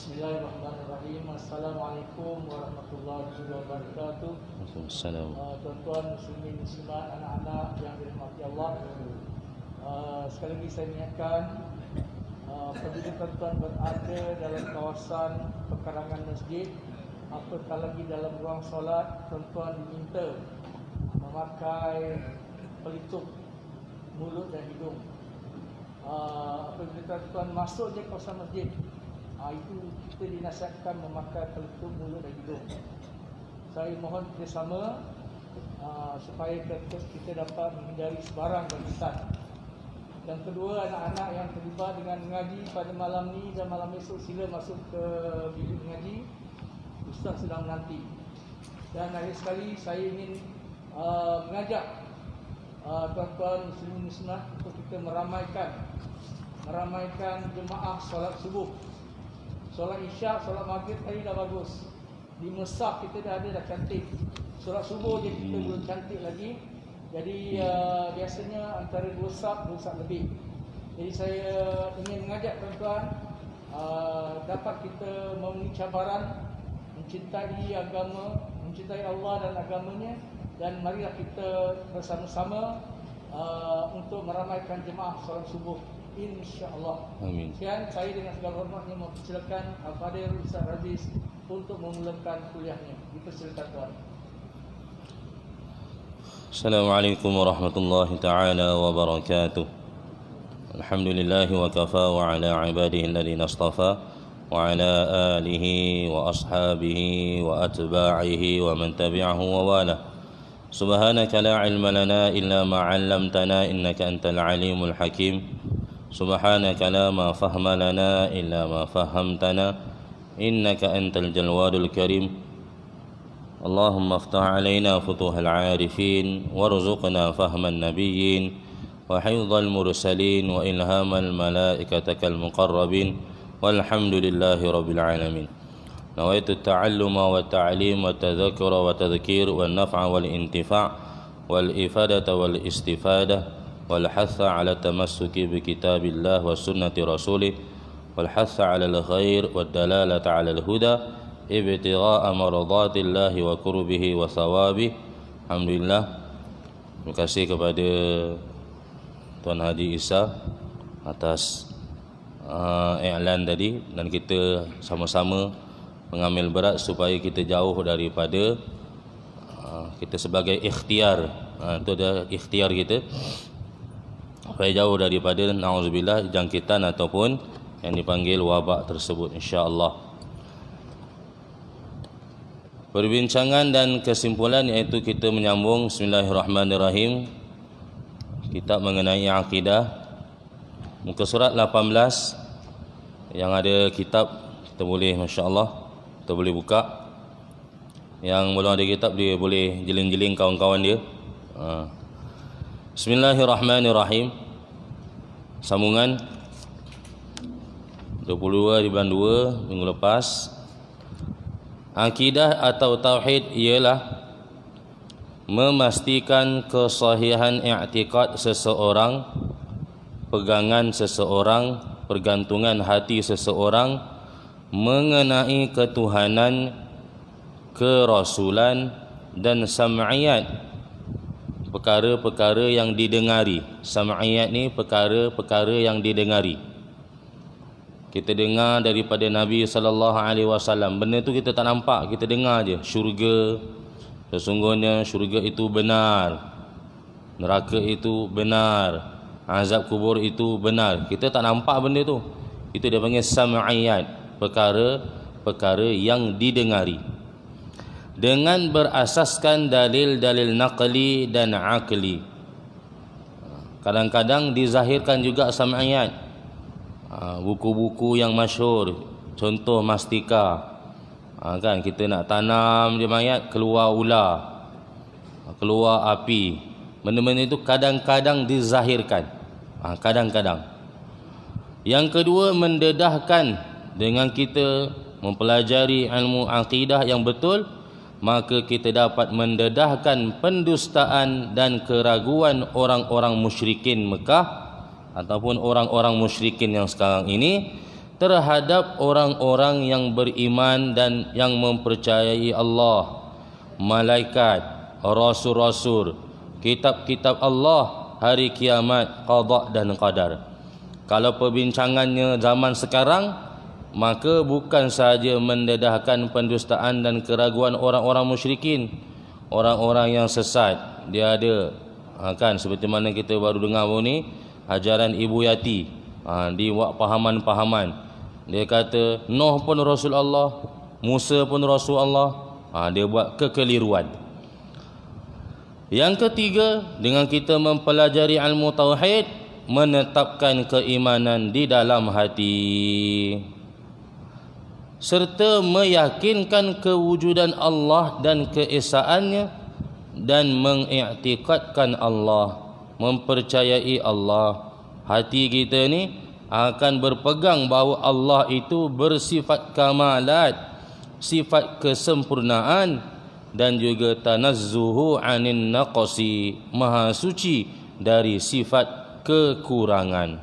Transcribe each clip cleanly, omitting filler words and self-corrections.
Bismillahirrahmanirrahim. Assalamualaikum warahmatullahi wabarakatuh. Assalamualaikum. Tuan-tuan muslimin muslimat, anak-anak yang dirahmati Allah. Sekali lagi saya ingatkan, apabila tuan-tuan berada dalam kawasan pekarangan masjid, apatah lagi dalam ruang solat, tuan-tuan diminta memakai pelitup mulut dan hidung. Apabila tuan-tuan masuk je kawasan masjid, itu kita dinasihatkan memakai pelitup mulut dan hidung. Saya mohon kerjasama supaya kita dapat menghindari sebarang gangguan. Yang kedua, anak-anak yang terlibat dengan mengaji pada malam ni dan malam esok, sila masuk ke bilik mengaji. Ustaz sedang menanti. Dan akhir sekali saya ingin mengajak tuan-tuan muslimin muslimat untuk kita meramaikan jemaah solat subuh. Solat isyak, solat maghrib tadi dah bagus. Di Mesaf kita dah ada, dah cantik. Solat subuh je kita belum cantik lagi. Jadi biasanya antara 2 saf lebih. Jadi saya ingin mengajak tuan-tuan dapat kita memenuhi cabaran mencintai agama, mencintai Allah dan agamanya, dan marilah kita bersama-sama untuk meramaikan jemaah solat subuh, insya-Allah. Amin. Sekian, saya dengan segala hormatnya mempersilakan Al-Fadhil Ustaz Aziz untuk memulakan kuliahnya. Dipersilakan tuan. Assalamualaikum warahmatullahi ta'ala wabarakatuh. Alhamdulillahi wa kafa wa ala ibadihi alladhina astafa wa ala alihi wa ashabihi wa atba'ihi wa man tabi'ahu wa wala. Subhanaka la ilma lana illa ma 'allamtana innaka antal alimul hakim. Subhanaka la ma fahma lana illa ma fahamtana innaka antal jalwadul karim. Allahumma aftah alaina futuhal arifin warzuqna fahman nabiyyin wa hifdzal mursalin wa ilhamal malaikatakal muqarrabin walhamdulillahi rabbil alamin. Nawaitu at-ta'alluma wa at-ta'lim wa at-tadhakkura wa at-tadhkir wal naf'a wal intifa' wal ifadata wal istifada wal hatha 'ala tamassuki bi kitabillah wa sunnati rasulih wal hatha 'ala al-khair wad dalalata 'ala al-huda ibtigha'a maradatillahi wa qurbihi wa thawabih. Alhamdulillah. Terima kasih kepada Tuan Haji Isa atas iklan tadi, dan kita sama-sama mengambil berat supaya kita jauh daripada kita sebagai ikhtiar, itu ada ikhtiar kita supaya jauh daripada na'udzubillah jangkitan ataupun yang dipanggil wabak tersebut, insya-Allah. Perbincangan dan kesimpulan iaitu kita menyambung bismillahirrahmanirrahim kitab mengenai akidah, muka surat 18. Yang ada kitab kita boleh, masya-Allah, kita boleh buka. Yang belum ada kitab dia boleh jeling-jeling kawan-kawan dia. Bismillahirrahmanirrahim. Sambungan 22 di bulan 2 minggu lepas. Akidah atau tauhid ialah memastikan kesahihan i'tikad seseorang, pegangan seseorang, pergantungan hati seseorang mengenai ketuhanan, kerasulan dan sam'iyat, perkara-perkara yang didengari. Sam'iyat ni perkara-perkara yang didengari. Kita dengar daripada Nabi sallallahu alaihi wasallam. Benda tu kita tak nampak, kita dengar je. Syurga, sesungguhnya syurga itu benar. Neraka itu benar. Azab kubur itu benar. Kita tak nampak benda tu. Itu dia panggil sam'iyat, perkara-perkara yang didengari. Dengan berasaskan dalil-dalil naqli dan aqli. Kadang-kadang dizahirkan juga sam'iyat. Buku-buku yang masyhur, contoh mastika, kan kita nak tanam je mayat, keluar ular, keluar api. Benda-benda itu kadang-kadang dizahirkan, kadang-kadang. Yang kedua, mendedahkan. Dengan kita mempelajari ilmu akidah yang betul, maka kita dapat mendedahkan pendustaan dan keraguan orang-orang musyrikin Mekah ataupun orang-orang musyrikin yang sekarang ini terhadap orang-orang yang beriman dan yang mempercayai Allah, malaikat, rasul-rasul, kitab-kitab Allah, hari kiamat, qada dan qadar. Kalau perbincangannya zaman sekarang, maka bukan sahaja mendedahkan pendustaan dan keraguan orang-orang musyrikin, orang-orang yang sesat. Dia ada kan, seperti mana kita baru dengar ni, ajaran Ibu Yati di pahaman-pahaman. Dia kata Nuh pun Rasul Allah, Musa pun Rasul Allah. Dia buat kekeliruan. Yang ketiga, dengan kita mempelajari ilmu tauhid, menetapkan keimanan di dalam hati, serta meyakinkan kewujudan Allah dan keesaannya, dan mengiktikadkan Allah, mempercayai Allah. Hati kita ni akan berpegang bahawa Allah itu bersifat kamalat, sifat kesempurnaan, dan juga tanazzuhu anin naqsi, maha suci dari sifat kekurangan.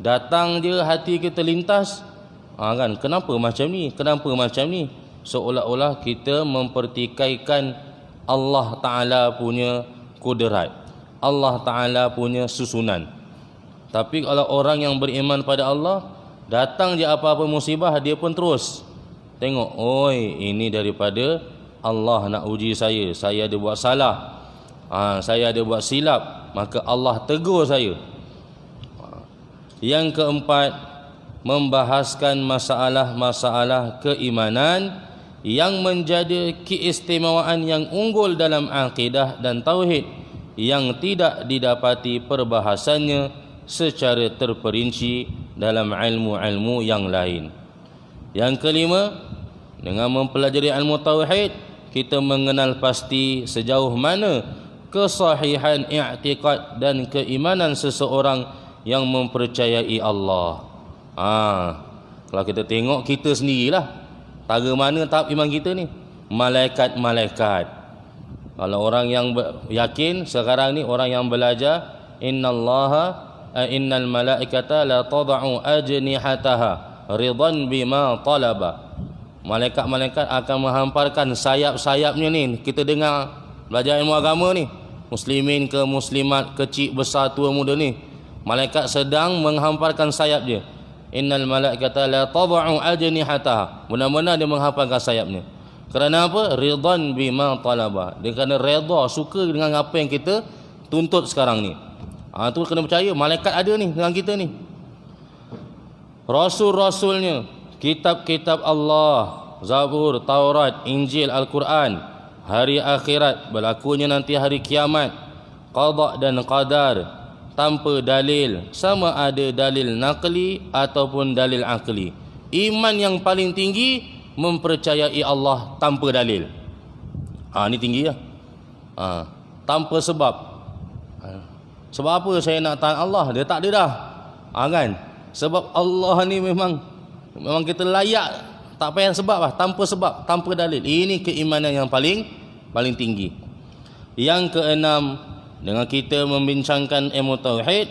Datang je hati kita lintas, kan, kenapa macam ni, kenapa macam ni, seolah-olah kita mempertikaikan Allah Ta'ala punya kudrat, Allah Ta'ala punya susunan. Tapi kalau orang yang beriman pada Allah, datang je apa-apa musibah, dia pun terus tengok, oi, ini daripada Allah nak uji saya ada buat salah, saya ada buat silap, maka Allah tegur saya. Yang keempat, membahaskan masalah-masalah keimanan yang menjadi keistimewaan yang unggul dalam akidah dan tauhid, yang tidak didapati perbahasannya secara terperinci dalam ilmu-ilmu yang lain. Yang kelima, dengan mempelajari ilmu tauhid, kita mengenal pasti sejauh mana kesahihan i'tiqad dan keimanan seseorang yang mempercayai Allah. Kalau kita tengok kita sendirilah, tara mana tahap iman kita ni? Malaikat-malaikat. Kalau orang yang yakin sekarang ni, orang yang belajar, innal malaikata la tad'u ajnihataha ridan bima talaba. Malaikat-malaikat akan menghamparkan sayap-sayapnya ni. Kita dengar belajar ilmu agama ni, muslimin ke muslimat, kecil besar tua muda ni, malaikat sedang menghamparkan sayap dia. Innal malaikata la tad'u ajnihataha, benar-benar dia menghamparkan sayapnya. Kerana apa? Ridan bima talaba. Dia kerana redha, suka dengan apa yang kita tuntut sekarang ni. Tu kena percaya, malaikat ada ni dengan kita ni. Rasul-rasulnya, kitab-kitab Allah, Zabur, Taurat, Injil, Al-Quran, hari akhirat, berlakunya nanti hari kiamat, qada dan qadar, tanpa dalil, sama ada dalil naqli ataupun dalil akli. Iman yang paling tinggi, mempercayai Allah tanpa dalil. Ni tinggi lah. Tanpa sebab. Sebab apa saya nak taat Allah? Dia tak ada dah. Kan? Sebab Allah ni memang kita layak, tak payah sebab lah, tanpa sebab, tanpa dalil. Ini keimanan yang paling tinggi. Yang keenam, dengan kita membincangkan ilmu tauhid,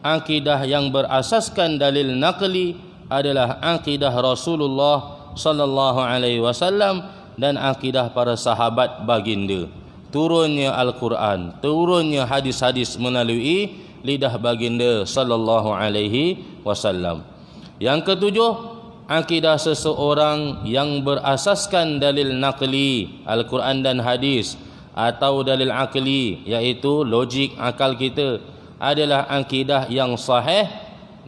akidah yang berasaskan dalil naqli adalah akidah Rasulullah sallallahu alaihi wasallam dan akidah para sahabat baginda. Turunnya Al-Quran, turunnya hadis-hadis melalui lidah baginda sallallahu alaihi wasallam. Yang ketujuh, akidah seseorang yang berasaskan dalil naqli, Al-Quran dan hadis, atau dalil akli, iaitu logik akal kita, adalah akidah yang sahih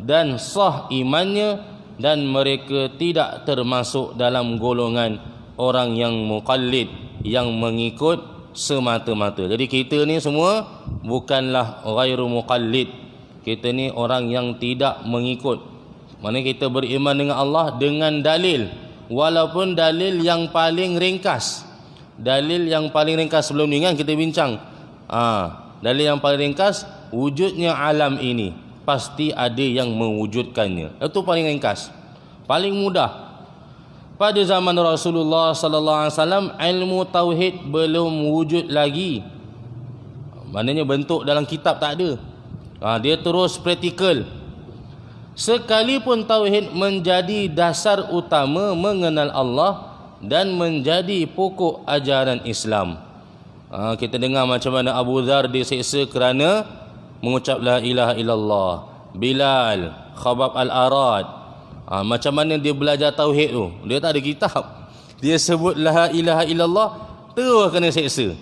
dan sah imannya, dan mereka tidak termasuk dalam golongan orang yang muqallid, yang mengikut semata-mata. Jadi kita ni semua bukanlah ghairu muqallid. Kita ni orang yang tidak mengikut. Mana kita beriman dengan Allah dengan dalil, walaupun dalil yang paling ringkas. Dalil yang paling ringkas sebelum ni kan kita bincang. Dalil yang paling ringkas, wujudnya alam ini, pasti ada yang mewujudkannya. Itu paling ringkas, paling mudah. Pada zaman Rasulullah sallallahu alaihi wasallam, ilmu tauhid belum wujud lagi. Maknanya bentuk dalam kitab tak ada. Dia terus praktikal. Sekalipun tauhid menjadi dasar utama mengenal Allah dan menjadi pokok ajaran Islam. Kita dengar macam mana Abu Dhar disiksa kerana mengucap la ilaha illallah. Bilal, Khabab al-Arad, macam mana dia belajar tauhid tu. Dia tak ada kitab, dia sebut la ilaha illallah terus kena siksa.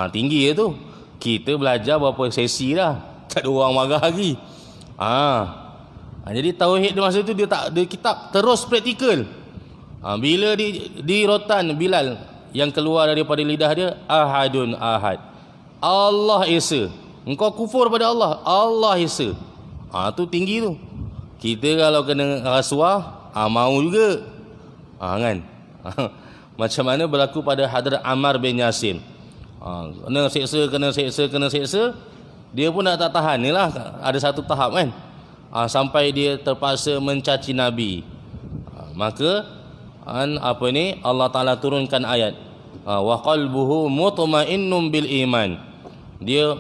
Tinggi tu. Kita belajar berapa sesi dah, tak ada orang marah lagi. Jadi tauhid masa tu dia tak ada kitab, terus praktikal. Bila di rotan Bilal yang keluar daripada lidah dia, ahadun ahad, Allah Esa. Engkau kufur pada Allah, Allah Esa. Tu tinggi tu. Kita kalau kena rasuah, mau juga. Kan? Macam mana berlaku pada Hadrat Ammar bin Yasir. Kena seksa, dia pun nak tak tahan ni lah. Ada satu tahap kan, sampai dia terpaksa mencaci Nabi. Maka Allah Ta'ala turunkan ayat, wa qalbuhu mutmainnun bil iman.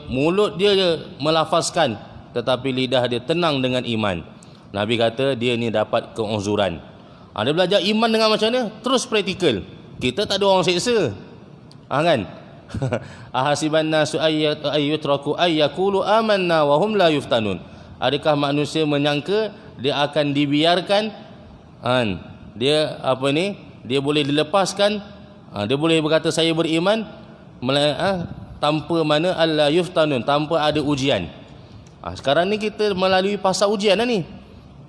Mulut dia melafazkan, tetapi lidah dia tenang dengan iman. Nabi kata dia ni dapat keuzuran. Dia belajar iman dengan macam mana? Terus praktikal. Kita tak ada orang seksa. Kan? Ahasiban nasu ayyutraku ayyakulu amanna wa hum la yuftanun. Adakah manusia menyangka dia akan dibiarkan, dia boleh dilepaskan, dia boleh berkata saya beriman tanpa mana alla yuftanun, tanpa ada ujian. Sekarang ni kita melalui fasa ujian ni.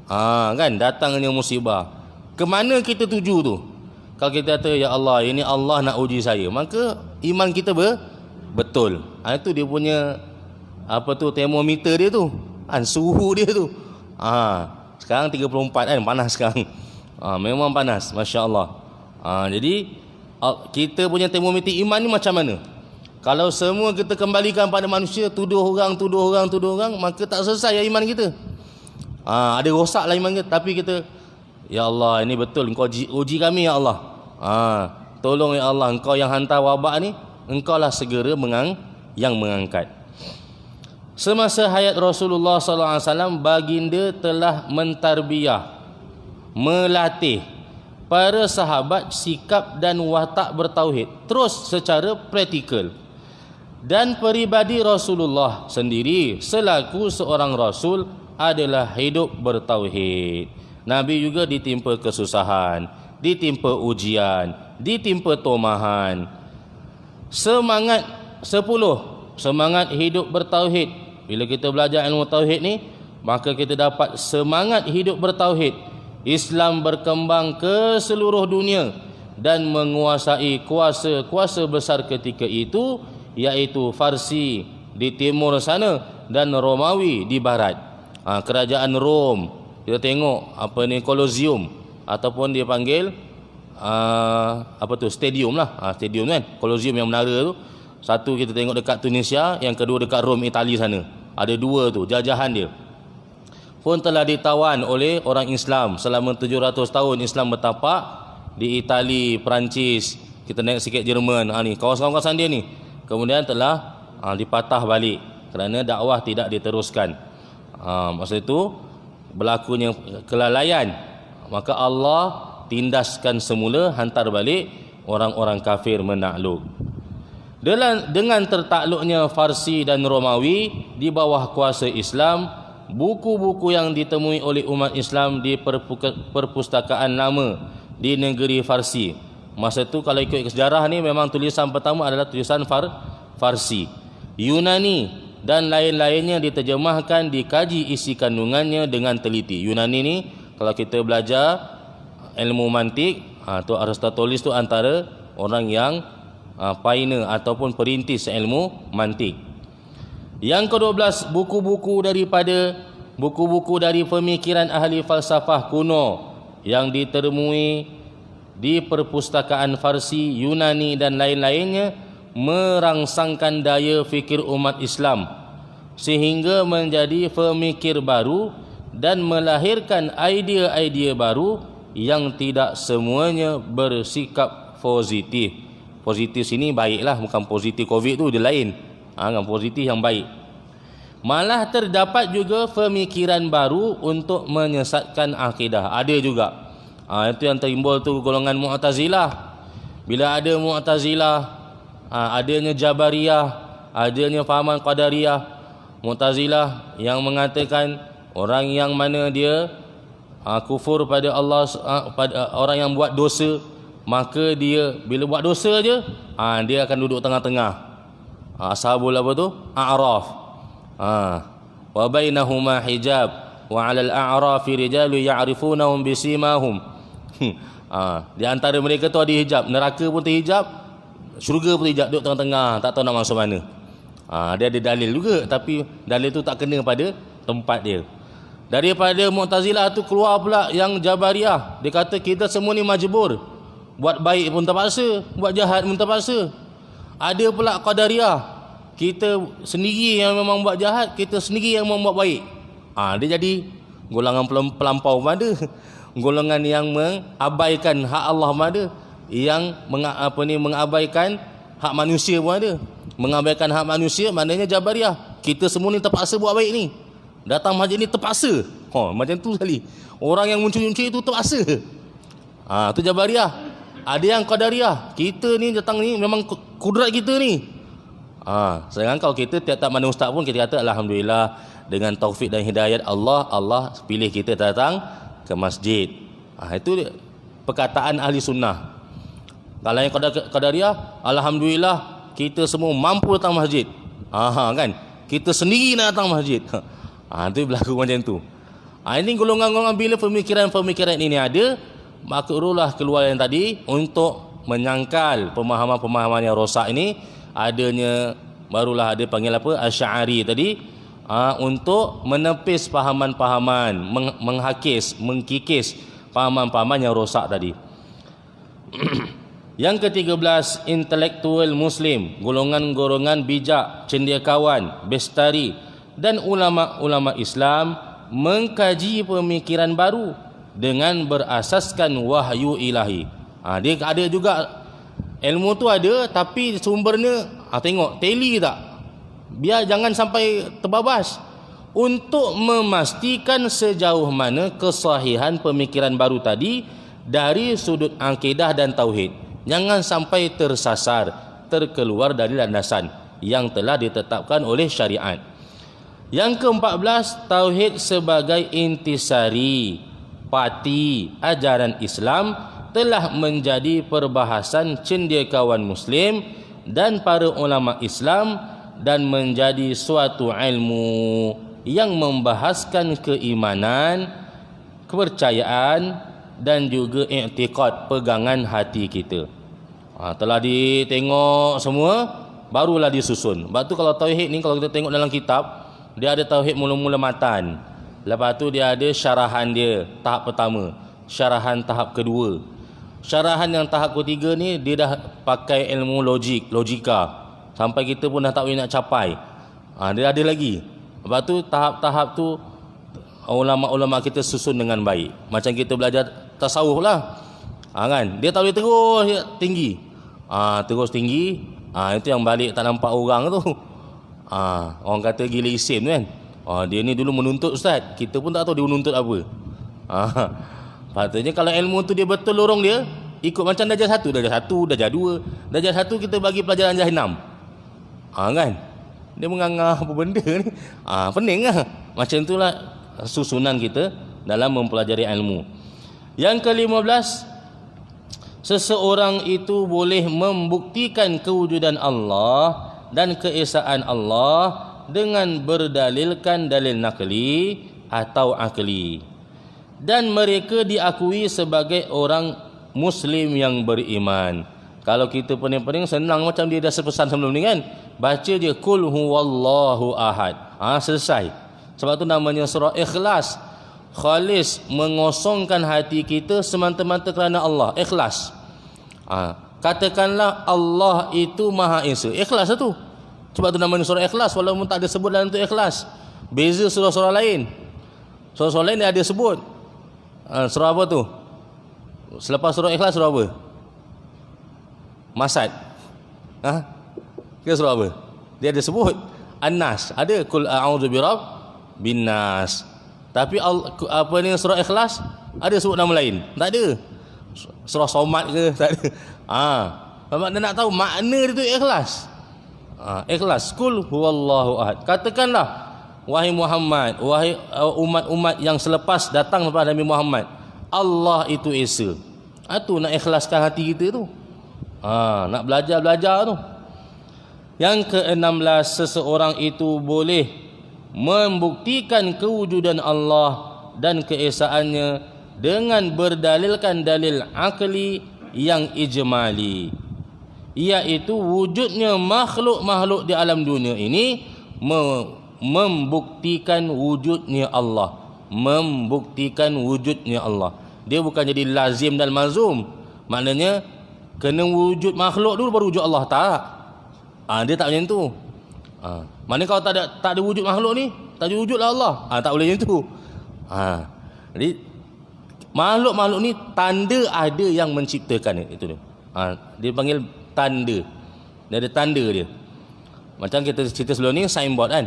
Kan, datangnya musibah. Kemana kita tuju tu? Kalau kita kata ya Allah, ini Allah nak uji saya, maka iman kita betul. Itu dia punya termometer dia tu, suhu dia tu. Sekarang 34 kan, panas sekarang. Memang panas, masya-Allah. Jadi kita punya termometer iman ni macam mana? Kalau semua kita kembalikan pada manusia, tuduh orang, maka tak selesai iman kita. Ada rosaklah iman kita. Tapi kita, ya Allah, ini betul, Engkau uji kami ya Allah. Tolong ya Allah, Engkau yang hantar wabak ni, Engkau lah segera yang mengangkat. Semasa hayat Rasulullah SAW, baginda telah mentarbiyah, melatih para sahabat sikap dan watak bertauhid terus secara praktikal. Dan peribadi Rasulullah sendiri selaku seorang Rasul adalah hidup bertauhid. Nabi juga ditimpa kesusahan, ditimpa ujian, ditimpa tomahan. Semangat 10, semangat hidup bertauhid. Bila kita belajar ilmu tauhid ni, maka kita dapat semangat hidup bertauhid. Islam berkembang ke seluruh dunia dan menguasai kuasa-kuasa besar ketika itu, iaitu Farsi di timur sana dan Romawi di barat. Kerajaan Rom, kita tengok Colosseum, ataupun dia panggil stadium lah. Stadium kan, Colosseum yang menara tu. Satu kita tengok dekat Tunisia, yang kedua dekat Rom, Itali sana. Ada dua tu, jajahan dia. Pun telah ditawan oleh orang Islam. Selama 700 tahun Islam bertapak di Itali, Perancis, kita naik sikit Jerman, ni kawasan-kawasan dia ni. Kemudian telah dipatah balik kerana dakwah tidak diteruskan. Masa itu berlakunya kelalaian, maka Allah tindaskan semula, hantar balik orang-orang kafir menakluk. Dengan tertakluknya Farsi dan Romawi di bawah kuasa Islam, buku-buku yang ditemui oleh umat Islam di perpustakaan lama di negeri Farsi. Masa tu kalau ikut sejarah ni, memang tulisan pertama adalah tulisan Farsi. Yunani dan lain-lainnya diterjemahkan, dikaji isi kandungannya dengan teliti. Yunani ni kalau kita belajar ilmu mantik, tu Aristoteles tu antara orang yang pioneer ataupun perintis ilmu mantik. Yang ke-12, buku-buku dari pemikiran ahli falsafah kuno yang ditermui di perpustakaan Farsi, Yunani dan lain-lainnya merangsangkan daya fikir umat Islam sehingga menjadi pemikir baru dan melahirkan idea-idea baru yang tidak semuanya bersikap positif. Positif sini baiklah, bukan positif COVID tu dia lain. Positif yang baik. Malah terdapat juga pemikiran baru untuk menyesatkan akidah. Ada juga. Itu yang timbul tu golongan Mu'tazilah. Bila ada Mu'tazilah, adanya Jabariyah, adanya fahaman Qadariyah. Mu'tazilah yang mengatakan orang yang mana dia kufur pada Allah, pada orang yang buat dosa, maka dia bila buat dosa je, dia akan duduk tengah-tengah. Ashabul apa tu? A'raf. Wa bainahuma hijab wa 'alal a'rafi rijalu ya'rifunahum bisimahum. Di antara mereka tu ada hijab, neraka pun terhijab, syurga pun terhijab, duduk tengah-tengah, tak tahu nak masuk mana. Dia ada dalil juga, tapi dalil tu tak kena pada tempat dia. Daripada Mu'tazilah tu keluar pula yang Jabariyah. Dia kata kita semua ni majbur, buat baik pun terpaksa, buat jahat pun terpaksa. Ada pula Qadariyah, kita sendiri yang memang buat jahat, kita sendiri yang memang buat baik. Dia jadi golongan pelampau pun ada, golongan yang mengabaikan hak Allah pun ada, yang mengabaikan hak manusia pun ada. Mengabaikan hak manusia maknanya Jabariyah, kita semua ni terpaksa buat baik ni, datang masjid ni terpaksa. Macam tu sekali, orang yang muncul-muncul itu terpaksa. Tu Jabariyah. Ada yang Qadariyah, kita ni datang ni memang kudrat kita ni. Sedangkan kalau kita tiap-tiap mana ustaz pun kita kata alhamdulillah, dengan taufik dan hidayat Allah pilih kita datang ke masjid. Itu perkataan ahli sunnah. Kalau yang Qadariyah, alhamdulillah kita semua mampu datang masjid. Kan? Kita sendiri nak datang masjid. Itu berlaku macam tu. Ini golongan-golongan bila pemikiran-pemikiran ini ada, maka urulah keluar yang tadi untuk menyangkal pemahaman-pemahaman yang rosak ini. Adanya barulah ada panggil apa, Asy'ari tadi, untuk menepis pahaman-pahaman, mengkikis pahaman-pahaman yang rosak tadi. Yang ke-13, intelektual muslim, golongan-golongan bijak, cendekiawan, bestari dan ulama-ulama Islam mengkaji pemikiran baru dengan berasaskan wahyu ilahi. Dia ada juga ilmu tu ada, tapi sumbernya tengok teli tak, biar jangan sampai terbabas, untuk memastikan sejauh mana kesahihan pemikiran baru tadi dari sudut akidah dan tauhid. Jangan sampai tersasar, terkeluar dari landasan yang telah ditetapkan oleh syariat. Yang ke-14, tauhid sebagai intisari pati ajaran Islam telah menjadi perbahasan cendekiawan muslim dan para ulama Islam, dan menjadi suatu ilmu yang membahaskan keimanan, kepercayaan dan juga i'tiqad, pegangan hati kita. Telah ditengok semua, barulah disusun. Sebab tu kalau tauhid ni, kalau kita tengok dalam kitab, dia ada tauhid mula-mula matan, lepas tu dia ada syarahan dia tahap pertama, syarahan tahap kedua. Syarahan yang tahap ketiga ni dia dah pakai ilmu logika, sampai kita pun dah tak boleh nak capai. Dia ada lagi. Lepas tu tahap-tahap tu ulama-ulama kita susun dengan baik. Macam kita belajar tasawuf lah, kan? Dia tak boleh terus tinggi. Terus tinggi. Itu yang balik tak nampak orang tu. Orang kata gila isim tu kan. Dia ni dulu menuntut ustaz, kita pun tak tahu dia menuntut apa. Patutnya kalau ilmu tu dia betul lorong dia, ikut macam darjah 1, darjah 1, darjah 2. Darjah 1 kita bagi pelajaran Jahannam. Kan? Dia mengangah apa benda ni. Pening lah. Macam itulah susunan kita dalam mempelajari ilmu. Yang ke-15, seseorang itu boleh membuktikan kewujudan Allah dan keesaan Allah dengan berdalilkan dalil nakli atau akli, dan mereka diakui sebagai orang muslim yang beriman. Kalau kita pening-pening senang, macam dia dah sepesan sebelum ni kan, baca je kul huwallahu ahad, selesai. Sebab tu namanya surah Ikhlas. Khalis, mengosongkan hati kita semata-mata kerana Allah, ikhlas. Katakanlah Allah itu Maha Esa, ikhlas tu. Sebab tu namanya surah Ikhlas, walaupun tak ada sebut dalam tu ikhlas. Beza surah-surah lain. Surah-surah lain dia ada sebut. Surah apa tu? Selepas surah Ikhlas surah apa? Masad. Kira surah apa? Dia ada sebut. An-Nas. Ada kul a'udzu birabbin nas. Tapi apa ni surah Ikhlas ada sebut nama lain? Tak ada. Surah Somad ke? Tak ada. Dia nak tahu makna dia tu ikhlas. Ikhlas. Kul huwallahu ahad. Katakanlah, wahai Muhammad, wahai umat-umat yang selepas datang kepada Nabi Muhammad, Allah itu esa. Itu nak ikhlaskan hati kita tu. Nak belajar-belajar tu. Yang ke-16, seseorang itu boleh membuktikan kewujudan Allah dan keesaannya dengan berdalilkan dalil akli yang ijmali, iaitu wujudnya makhluk-makhluk di alam dunia ini membuktikan wujudnya Allah. Membuktikan wujudnya Allah. Dia bukan jadi lazim dan mazum. Maknanya kena wujud makhluk dulu baru wujud Allah. Tak. Dia tak macam tu. Maknanya kalau tak ada wujud makhluk ni, tak ada wujudlah Allah. Tak boleh macam tu. Jadi makhluk-makhluk ni tanda ada yang menciptakan itu dia. Dia panggil tanda. Dia ada tanda dia. Macam kita cerita sebelum ni signboard kan.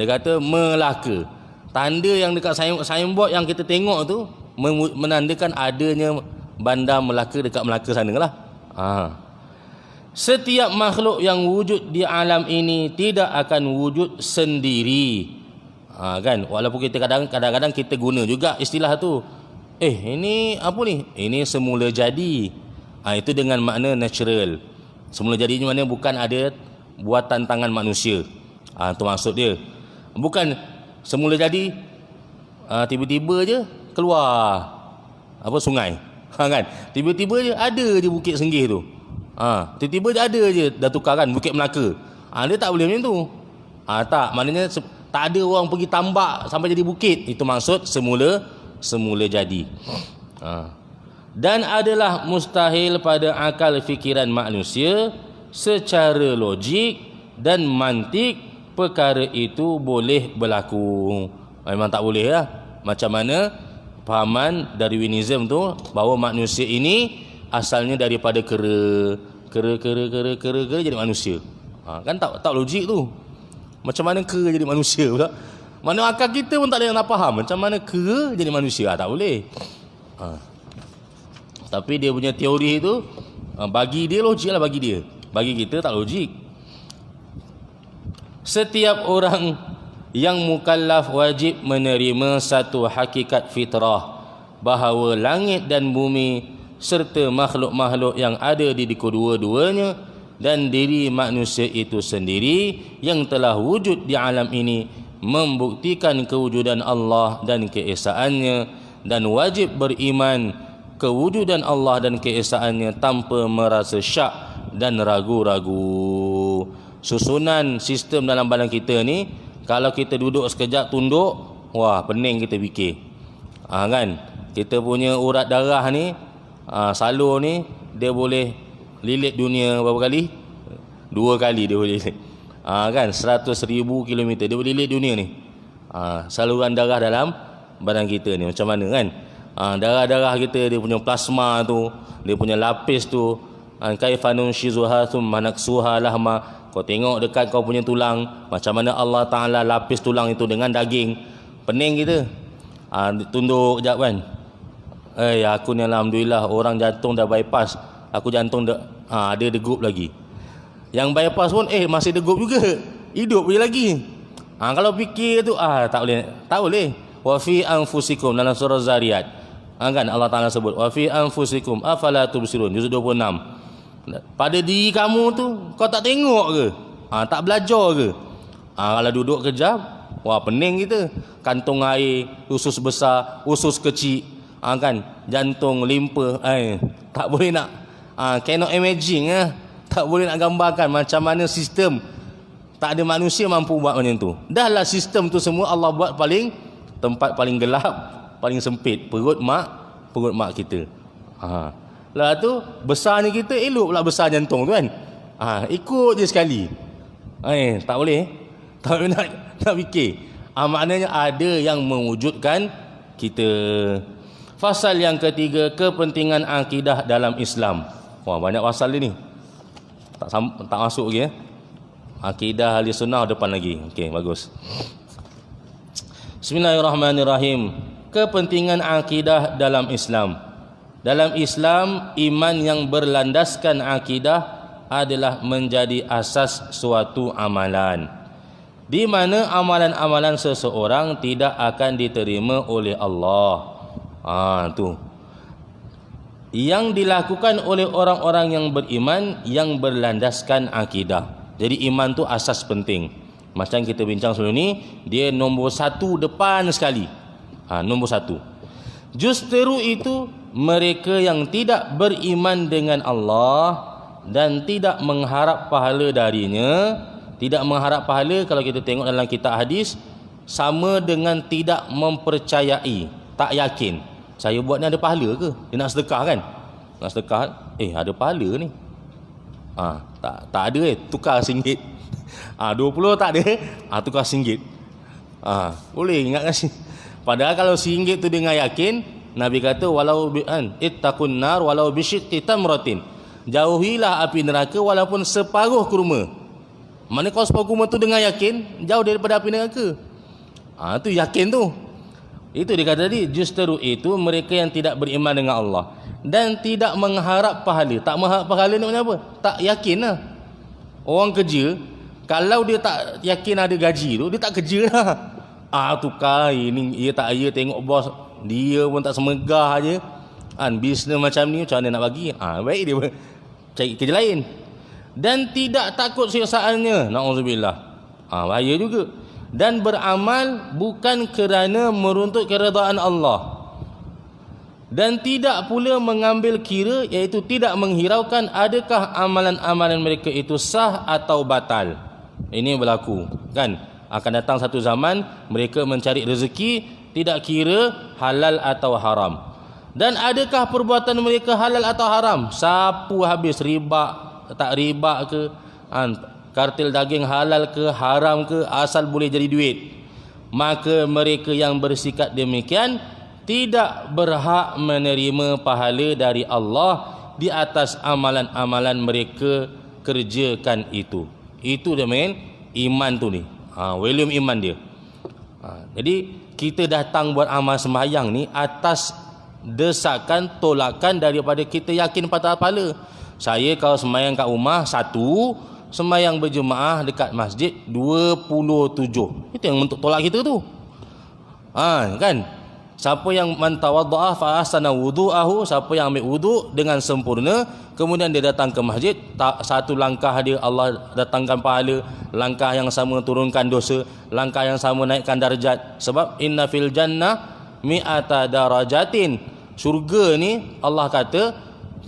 Dia kata Melaka. Tanda yang dekat signboard yang kita tengok tu menandakan adanya bandar Melaka dekat Melaka sana lah. Setiap makhluk yang wujud di alam ini tidak akan wujud sendiri. Kan, walaupun kita kadang-kadang kita guna juga istilah tu. Ini apa ni? Ini semula jadi. Itu dengan makna natural. Semula jadi ni maknanya bukan ada buatan tangan manusia. Itu maksud dia. Bukan semula jadi tiba-tiba je keluar apa sungai. Kan? Tiba-tiba je ada je Bukit Senggih tu. Tiba-tiba je ada je dah tukar kan Bukit Melaka. Dia tak boleh macam tu. Tak, maknanya tak ada orang pergi tambak sampai jadi bukit. Itu maksud semula jadi. Dan adalah mustahil pada akal fikiran manusia secara logik dan mantik perkara itu boleh berlaku. Memang tak boleh lah. Macam mana fahaman Darwinism tu bahawa manusia ini asalnya daripada kera jadi manusia. Kan tak logik tu. Macam mana kera jadi manusia pula? Mana akal kita pun tak ada yang nak faham macam mana kera jadi manusia. Tak boleh. Tapi dia punya teori tu bagi dia logik lah bagi dia. Bagi kita tak logik. Setiap orang yang mukallaf wajib menerima satu hakikat fitrah bahawa langit dan bumi serta makhluk-makhluk yang ada di kedua-duanya dan diri manusia itu sendiri yang telah wujud di alam ini membuktikan kewujudan Allah dan keesaannya, dan wajib beriman kewujudan Allah dan keesaannya tanpa merasa syak dan ragu-ragu. Susunan sistem dalam badan kita ni, kalau kita duduk sekejap tunduk, wah pening kita fikir. Kan? Kita punya urat darah ni, salur ni, dia boleh lilit dunia berapa kali? 2 kali dia boleh lilit. Kan? 100,000 kilometer dia boleh lilit dunia ni. Saluran darah dalam badan kita ni macam mana kan? Darah-darah kita, dia punya plasma tu, dia punya lapis tu, kaifanun shizuha thumma naksuha lahma. Kau tengok dekat kau punya tulang, macam mana Allah Ta'ala lapis tulang itu dengan daging. Pening kita. Tunduk sekejap kan. Aku ni alhamdulillah orang jantung dah bypass, aku jantung dah ada degup lagi. Yang bypass pun masih degup juga, hidup je lagi. Kalau fikir tu tak boleh. Wa fi anfusikum, dalam surah Zariyat kan Allah Ta'ala sebut wa fi anfusikum afala tubsirun, juzuk 26. Pada diri kamu tu kau tak tengok ke? Tak belajar ke? Kalau duduk kejap, wah pening kita. Kantung air, usus besar, usus kecil, kan, jantung, limpa, tak boleh nak cannot imagine tak boleh nak gambarkan macam mana sistem. Tak ada manusia mampu buat macam tu. Dah lah sistem tu semua Allah buat tempat paling gelap, paling sempit, perut mak kita. Lah tu besarnya kita, elok pula besar jantung tu kan. Ikut je sekali. Tak boleh. Tak boleh nak fikir. Maknanya ada yang mewujudkan kita. Fasal yang ketiga, kepentingan akidah dalam Islam. Wah, banyak fasal dia ni. Tak masuk lagi Akidah ahli sunnah depan lagi. Okey, bagus. Bismillahirrahmanirrahim. Kepentingan akidah dalam Islam. Dalam Islam, iman yang berlandaskan akidah adalah menjadi asas suatu amalan, di mana amalan-amalan seseorang tidak akan diterima oleh Allah. Tu yang dilakukan oleh orang-orang yang beriman yang berlandaskan akidah. Jadi iman tu asas penting. Macam kita bincang sebelum ni, dia nombor satu depan sekali. Nombor satu. Justeru itu mereka yang tidak beriman dengan Allah dan tidak mengharap pahala darinya. Tidak mengharap pahala, kalau kita tengok dalam kitab hadis, sama dengan tidak mempercayai, tak yakin. Saya buat ni ada pahala ke? Dia nak sedekah kan? Nak sedekah, ada pahala ni. Tak ada, tukar RM1. 20 tak ada, tukar RM1. Boleh ingat kan? Padahal kalau RM1 tu dengan yakin, Nabi kata walau ittaqun nar walau bisyiqqi tamratin. Jauhilah api neraka walaupun separuh kurma. Mana kalau separuh kurma tu dengan yakin, jauh daripada api neraka. Tu yakin tu. Itu dia kata tadi, justeru itu mereka yang tidak beriman dengan Allah dan tidak mengharap pahala. Tak mengharap pahala ni maknanya apa? Tak yakin lah. Orang kerja, kalau dia tak yakin ada gaji tu, dia tak kerja lah. Tukar ini, ia tak ia tengok bos, dia pun tak semegah je. Bisnes macam ni, macam mana nak bagi? Baik dia cari kerja lain. Dan tidak takut siksaannya, na'udzubillah. Bahaya juga. Dan beramal bukan kerana meruntut keredaan Allah. Dan tidak pula mengambil kira, iaitu tidak menghiraukan adakah amalan-amalan mereka itu sah atau batal. Ini berlaku kan? Akan datang satu zaman mereka mencari rezeki tidak kira halal atau haram. Dan adakah perbuatan mereka halal atau haram? Sapu habis, riba tak riba ke, kartil daging halal ke haram ke, asal boleh jadi duit. Maka mereka yang bersikap demikian tidak berhak menerima pahala dari Allah di atas amalan-amalan mereka kerjakan itu. Itu dia main iman tu ni. Volume iman dia. Jadi kita datang buat amal sembahyang ni atas desakan, tolakan daripada kita yakin patah pahala. Saya kalau sembahyang kat rumah 1, sembahyang berjemaah dekat masjid 27. Itu yang untuk tolak kita tu. Kan? Siapa yang man tawaddaa fa ahsana wudu'ahu, siapa yang ambil wuduk dengan sempurna, kemudian dia datang ke masjid, satu langkah dia Allah datangkan pahala, langkah yang sama turunkan dosa, langkah yang sama naikkan darjat. Sebab inna fil jannah mi'ata darajatin. Syurga ni Allah kata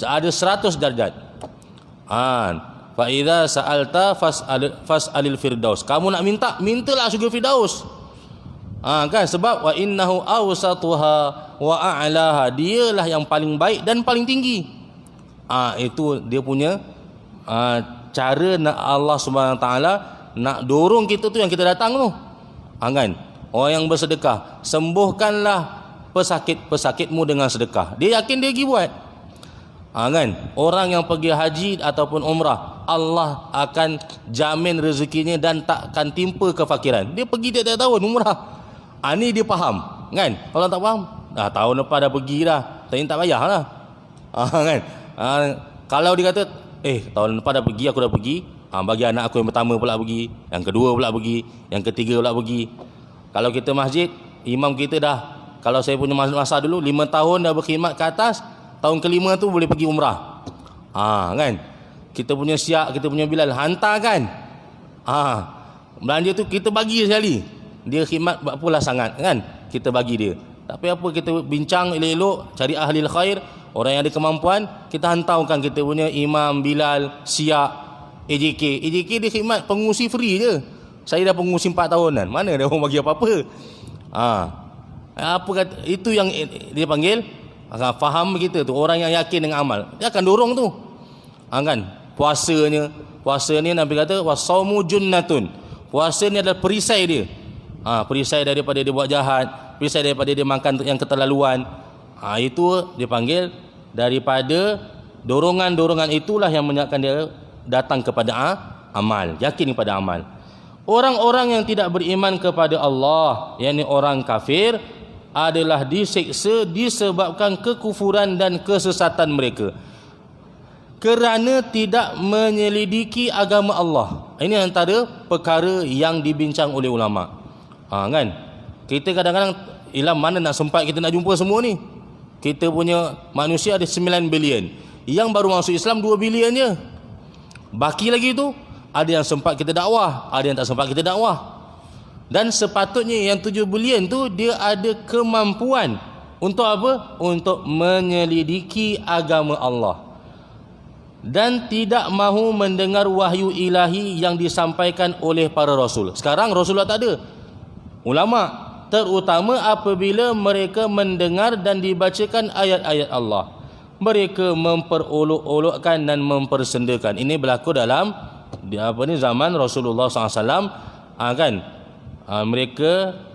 ada 100 darjat. Fa idza sa'alta fas'alil firdaus. Kamu nak minta, mintalah syurga firdaus. Kan, sebab wa innahu awsatuha wa a'laha, dialah yang paling baik dan paling tinggi. Itu dia punya cara nak Allah Subhanahu Wa Taala nak dorong kita tu, yang kita datang tu. Kan, orang yang bersedekah, sembuhkanlah pesakit-pesakitmu dengan sedekah. Dia yakin dia pergi buat. Kan, orang yang pergi haji ataupun umrah, Allah akan jamin rezekinya dan takkan timpa kefakiran. Dia pergi tiap-tiap tahun umrah. Ni dia faham, kan? Kalau tak faham, tahun lepas dah pergi dah, tapi tak payah lah. Kan? Kalau dia kata, tahun lepas dah pergi, aku dah pergi, bagi anak aku yang pertama pula pergi, yang kedua pula pergi, yang ketiga pula pergi. Kalau kita masjid, imam kita dah, kalau saya punya masa dulu 5 tahun dah berkhidmat ke atas, tahun kelima tu boleh pergi umrah. Kan? Kita punya Syak, kita punya Bilal hantar kan. Belanja tu kita bagi sekali. Dia khidmat buat pula sangat kan, kita bagi dia. Tapi apa, kita bincang elok-elok, cari ahli khair, orang yang ada kemampuan, kita hantarkan kita punya Imam, Bilal, Syak, AJK. AJK dia khidmat pengurusi free je. Saya dah pengurusi 4 tahunan, mana ada orang bagi apa-apa. Apa kata, itu yang dia panggil faham kita tu, orang yang yakin dengan amal, dia akan dorong tu. Kan, puasa ni Nabi kata wasaumu junnatun. Puasa ni adalah perisai dia. Perisai daripada dia buat jahat, perisai daripada dia makan yang keterlaluan. Itu dia panggil daripada dorongan-dorongan itulah yang menyebabkan dia datang kepada amal, yakin kepada amal. Orang-orang yang tidak beriman kepada Allah, yakni orang kafir, adalah disiksa disebabkan kekufuran dan kesesatan mereka kerana tidak menyelidiki agama Allah. Ini antara perkara yang dibincang oleh ulama. Kan? Kita kadang-kadang mana nak sempat kita nak jumpa semua ni. Kita punya manusia ada 9 bilion. Yang baru masuk Islam 2 bilion je. Baki lagi tu, ada yang sempat kita dakwah, ada yang tak sempat kita dakwah. Dan sepatutnya yang 7 bilion tu dia ada kemampuan untuk apa? Untuk menyelidiki agama Allah. Dan tidak mahu mendengar wahyu ilahi yang disampaikan oleh para rasul. Sekarang Rasulullah tak ada. Ulama, terutama apabila mereka mendengar dan dibacakan ayat-ayat Allah, mereka memperolok-olokkan dan mempersendakan. Ini berlaku dalam zaman Rasulullah SAW, kan? Mereka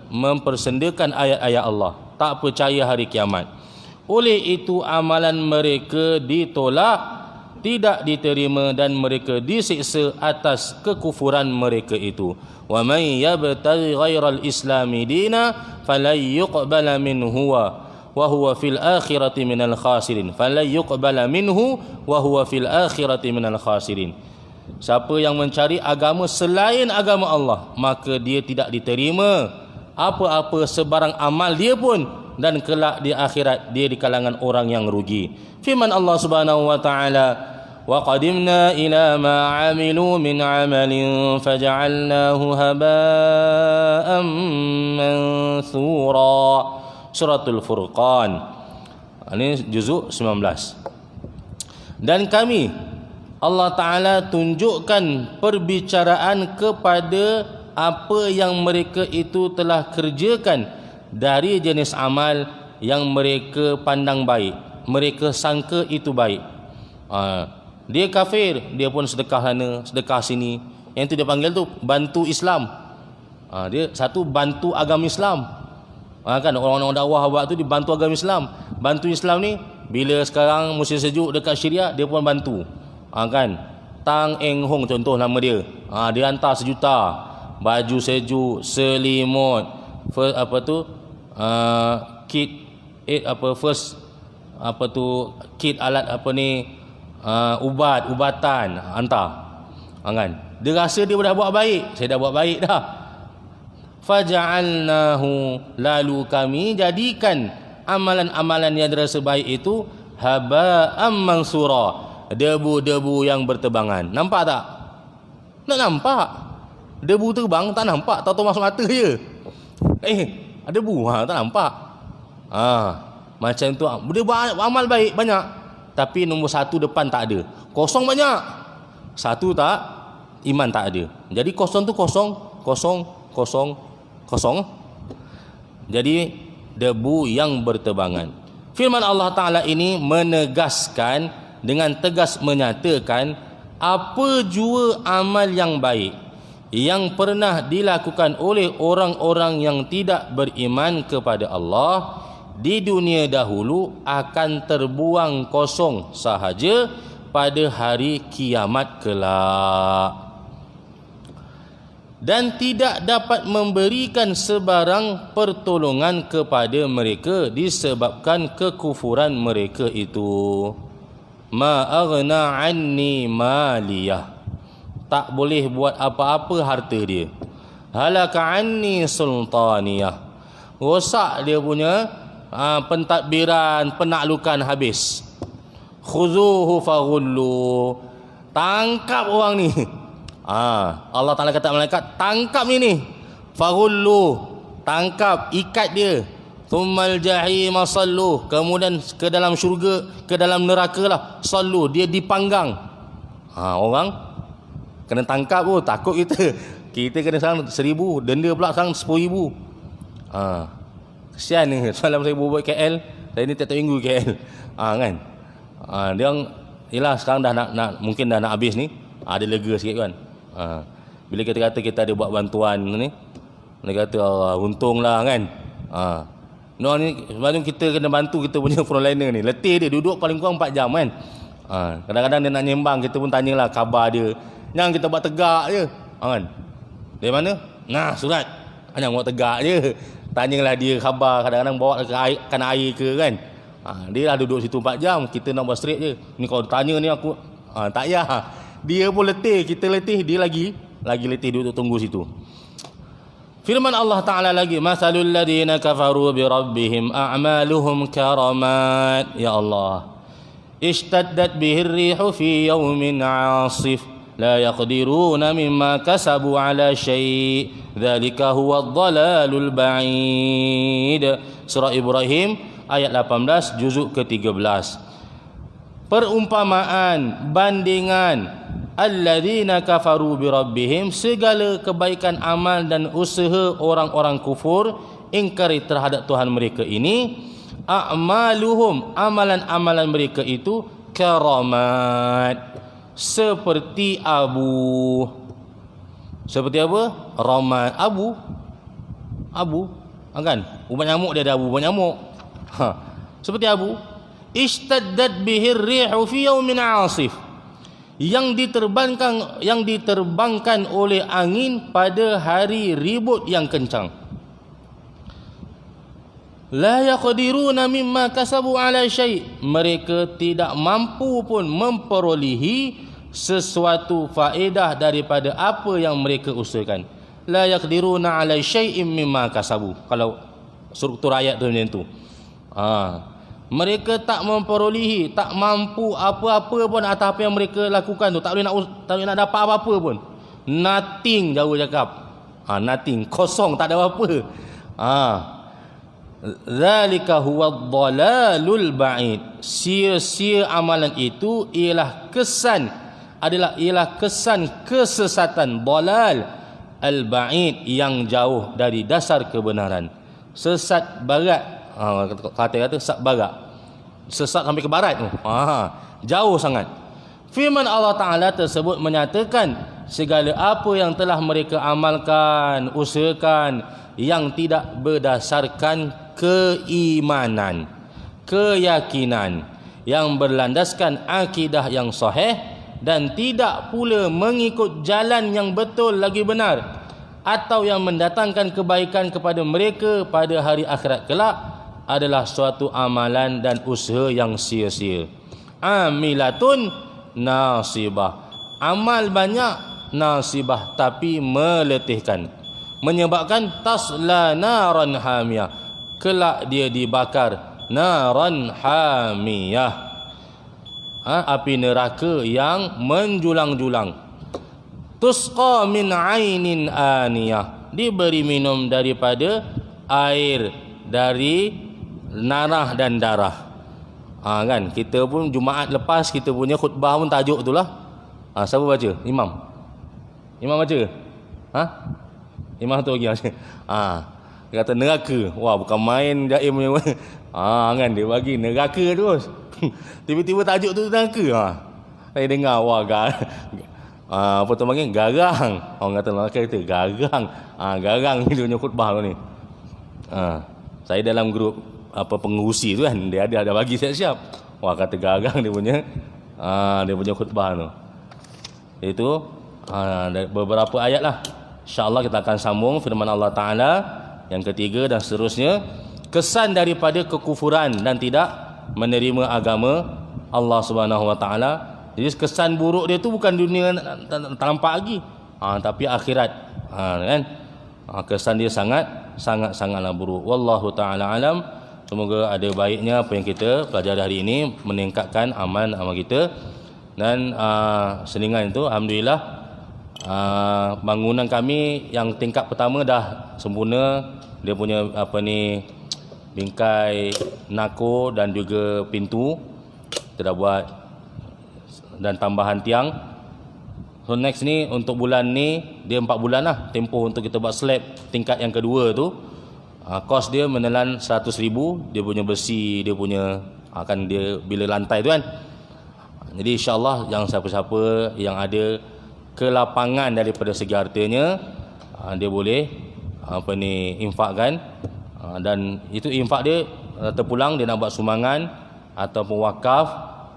mempersendakan ayat-ayat Allah, tak percaya hari kiamat. Oleh itu amalan mereka ditolak, tidak diterima, dan mereka disiksa atas kekufuran mereka itu. Wa may yabtaghi ghairal islami dina falan yuqbala minhu wa huwa fil akhirati minal khasirin. Falan yuqbala minhu wa huwa fil akhirati minal khasirin. Siapa yang mencari agama selain agama Allah, maka dia tidak diterima apa-apa sebarang amal dia pun, dan kelak di akhirat dia di kalangan orang yang rugi. Firman Allah Subhanahu wa taala, wa qadimna ila ma 'amilu min 'amalin faj'alnahu haba'an mansura. Suratul Furqan. Ini juzuk 19. Dan kami Allah Ta'ala tunjukkan perbicaraan kepada apa yang mereka itu telah kerjakan dari jenis amal yang mereka pandang baik, mereka sangka itu baik. Dia kafir, dia pun sedekah sana, sedekah sini. Yang itu dia panggil tu bantu Islam. Dia satu bantu agama Islam. Kan orang-orang dakwah buat tu dibantu agama Islam. Bantu Islam ni bila sekarang musim sejuk dekat Syria, dia pun bantu. Kan Tang Eng Hong contoh nama dia. Dia hantar 1 juta baju sejuk, selimut, kit kit alat ubatan hantar. Kan dia rasa dia dah buat baik, saya dah buat baik dah. Faja'alnahu, lalu kami jadikan amalan-amalan yang dirasa baik itu haba'am mansura, debu-debu yang bertebangan. Nampak tak? Tak nampak. Debu terbang tak nampak, tahu masuk mata je. Ada debu, tak nampak. Macam tu. Dia buat amal baik banyak, tapi nombor 1 depan tak ada. Kosong banyak. 1 tak, iman tak ada. Jadi kosong tu kosong, kosong, kosong, kosong. Jadi debu yang bertebangan. Firman Allah Ta'ala ini menegaskan, dengan tegas menyatakan, apa jua amal yang baik yang pernah dilakukan oleh orang-orang yang tidak beriman kepada Allah di dunia dahulu akan terbuang kosong sahaja pada hari kiamat kelak, dan tidak dapat memberikan sebarang pertolongan kepada mereka disebabkan kekufuran mereka itu. Ma aghna anni maliyah, tak boleh buat apa-apa harta dia. Halaka anni sultaniyah, rosak dia punya pentadbiran, penaklukan habis. Khuzuhu faghullu, tangkap orang ni. Allah Ta'ala kata malaikat, tangkap ni. Faghullu, tangkap, ikat dia. Thummal jahima sallu, kemudian ke dalam syurga, ke dalam neraka lah, sallu, dia dipanggang. Orang kena tangkap, takut kita kena sekarang 1,000, denda pula sekarang 10,000. Kesian ni, semalam saya buat KL, saya ni tiap-tiap minggu KL. Kan dia orang, yelah sekarang dah nak mungkin dah nak habis ni, ada lega sikit kan. Bila kita kata kita ada buat bantuan ni, dia kata untunglah kan. Ni sebab kita kena bantu kita punya frontliner ni, letih dia duduk paling kurang 4 jam kan. Kadang-kadang dia nak nyembang, kita pun tanyalah khabar dia. Jangan kita buat tegak je. Kan? Dari mana? Nah, surat. Jangan buat tegak je. Tanyalah dia khabar, kadang-kadang bawa ke air, kena air ke kan. Dia lah duduk situ 4 jam, kita nak buat straight je. Ni kalau tanya ni aku tak payah. Dia pun letih, kita letih, dia lagi letih duduk tunggu situ. Firman Allah Ta'ala lagi, masalul ladina kafaru bi rabbihim a'maluhum karamat. Ya Allah, ishtaddat bihir rihu fi yawmin 'asif la yaqdiruna mimma kasabu ala syai' dzalika huwa ad-dhalalul ba'id. Surah Ibrahim ayat 18 juzuk ke-13. Perumpamaan, bandingan alladzina kafaru bi rabbihim, segala kebaikan amal dan usaha orang-orang kufur ingkari terhadap Tuhan mereka ini, a'maluhum, amalan-amalan mereka itu karamat, seperti abu. Seperti apa? Ramat, abu kan? Ubat nyamuk dia ada abu, ubat nyamuk. Seperti abu. Ishtaddat bihir rihu fi yawmin 'asif, yang diterbangkan oleh angin pada hari ribut yang kencang. La yaqdiruna mimma kasabu ala syai', mereka tidak mampu pun memperolehi sesuatu faedah daripada apa yang mereka usahakan. La yaqdiruna ala syai'in mimma kasabu. Kalau struktur ayat tu macam tu. Mereka tak memperolehi, tak mampu apa-apa pun atas apa yang mereka lakukan tu. Tak boleh nak dapat apa-apa pun. Nothing, jauh cakap. Nothing, kosong, tak ada apa-apa. Zalika huwa ad-dhalalul ba'id. Sia-sia amalan itu ialah kesan kesesatan, dhalal al-ba'id, yang jauh dari dasar kebenaran. Sesat barat. Kata sesat barat, sesat sampai ke barat tu, jauh sangat. Firman Allah Ta'ala tersebut menyatakan segala apa yang telah mereka amalkan, usahakan, yang tidak berdasarkan keimanan, keyakinan yang berlandaskan akidah yang sahih, dan tidak pula mengikut jalan yang betul lagi benar, atau yang mendatangkan kebaikan kepada mereka pada hari akhirat kelak, adalah suatu amalan dan usaha yang sia-sia. Amilatun nasibah, amal banyak, nasibah tapi meletihkan, menyebabkan tasla naran hamiyah, kelak dia dibakar naran hamiyah, api neraka yang menjulang-julang. Tusqa min ainin aniyah, diberi minum daripada air dari nanah dan darah. Kan kita pun Jumaat lepas kita punya khutbah pun tajuk itulah. Siapa baca? Imam baca? Imam tu lagi baca. Dia kata neraka. Wah, bukan main Jaim punya. Kan dia bagi neraka terus. Tiba-tiba tajuk tu neraka. Saya dengar, wah apa tu panggil, garang. Orang kata neraka itu garang. Garang dia punya khutbah tu ni. Saya dalam grup pengurusi tu kan, dia ada bagi siap-siap. Wah, kata garang dia punya khutbah tu. Itu beberapa ayat lah. InsyaAllah kita akan sambung firman Allah Ta'ala yang ketiga dan seterusnya. Kesan daripada kekufuran dan tidak menerima agama Allah Subhanahu Wa Ta'ala. Jadi kesan buruk dia tu bukan dunia tak nampak lagi, tapi akhirat. Kan? Kesan dia sangatlah buruk. Wallahu ta'ala alam. Semoga ada baiknya apa yang kita pelajari hari ini, meningkatkan amal kita. Dan seningan itu alhamdulillah, bangunan kami yang tingkat pertama dah sempurna. Dia punya bingkai nako dan juga pintu kita dah buat, dan tambahan tiang. So next ni untuk bulan ni, dia 4 bulan lah tempoh untuk kita buat slab tingkat yang kedua tu. Kos dia menelan 100,000, dia punya besi, dia punya akan dia bila lantai tu kan. Jadi insyaAllah yang siapa-siapa yang ada kelapangan daripada segi hartanya, dia boleh infakkan. Dan itu infak dia terpulang, dia nak buat sumbangan ataupun wakaf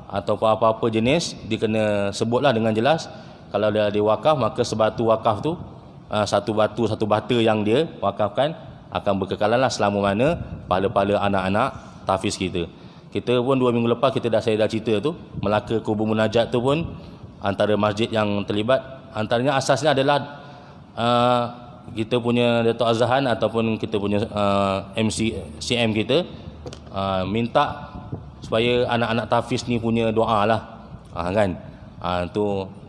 ataupun apa-apa jenis, dia kena sebutlah dengan jelas Kalau dia diwakaf, maka sebatu wakaf tu, satu batu, satu bata yang dia wakafkan akan berkekalan lah selama mana pahala-pahala anak-anak tahfiz kita. Kita pun 2 minggu lepas saya dah cerita tu, Melaka Kubur Munajat tu pun antara masjid yang terlibat. Antaranya asasnya adalah kita punya Datuk Azhan ataupun kita punya CM kita minta supaya anak-anak tahfiz ni punya doa lah, kan. Tu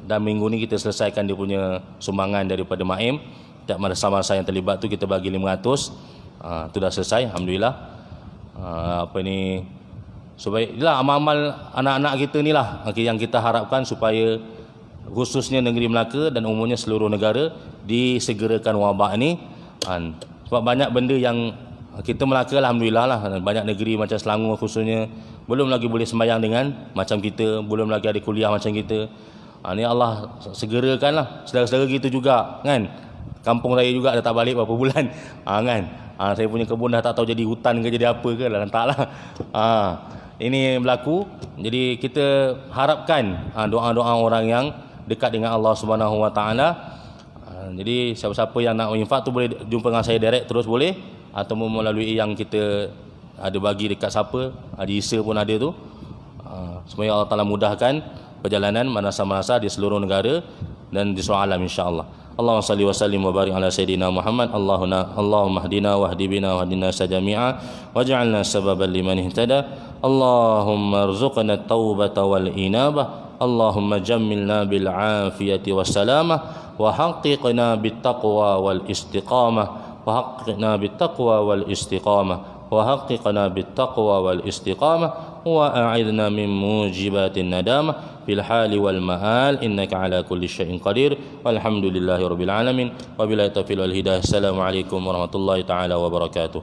dan minggu ni kita selesaikan dia punya sumbangan daripada Maim. Tiap masa-masa yang terlibat tu kita bagi 500. Tu dah selesai, alhamdulillah. Supaya itulah amal-amal anak-anak kita ni lah yang kita harapkan supaya khususnya negeri Melaka dan umumnya seluruh negara disegerakan wabak ni. Sebab banyak benda yang kita Melaka alhamdulillah lah, banyak negeri macam Selangor khususnya belum lagi boleh sembahyang dengan macam kita, belum lagi ada kuliah macam kita. Ni Allah segerakan lah. Saudara-saudara kita juga kan, kampung saya juga dah tak balik berapa bulan, kan. Saya punya kebun dah tak tahu jadi hutan ke jadi apa ke lah, entahlah. Ini berlaku. Jadi kita harapkan doa-doa orang yang dekat dengan Allah Subhanahu Wa Taala. Jadi siapa-siapa yang nak infak tu boleh jumpa dengan saya direct terus boleh, atau melalui yang kita ada bagi dekat siapa, di ISA pun ada tu. Semoga Allah Taala mudahkan perjalanan manasa-manasa di seluruh negara dan di seluruh alam insya-Allah. Allahumma salli wa sallim wa barik ala sayidina Muhammad. Allahumma hdina wa hdi bina wa hdina jami'a waj'alna sababan liman ihtada. Allahumma arzuqna at-taubata wal inabah. Allahumma jammilna bil afiyati was salamah wa haqqiqna bit taqwa wal istiqamah wa haqqiqna bit taqwa wal istiqamah wa haqqiqna bit taqwa wal istiqamah wa a'idna min mujibatin nadamah fil hali wal ma'al innaka ala kulli syai'in qadir walhamdulillahi rabbil alamin wabillahi taufiq wal hidayah. Assalamualaikum warahmatullahi taala wabarakatuh.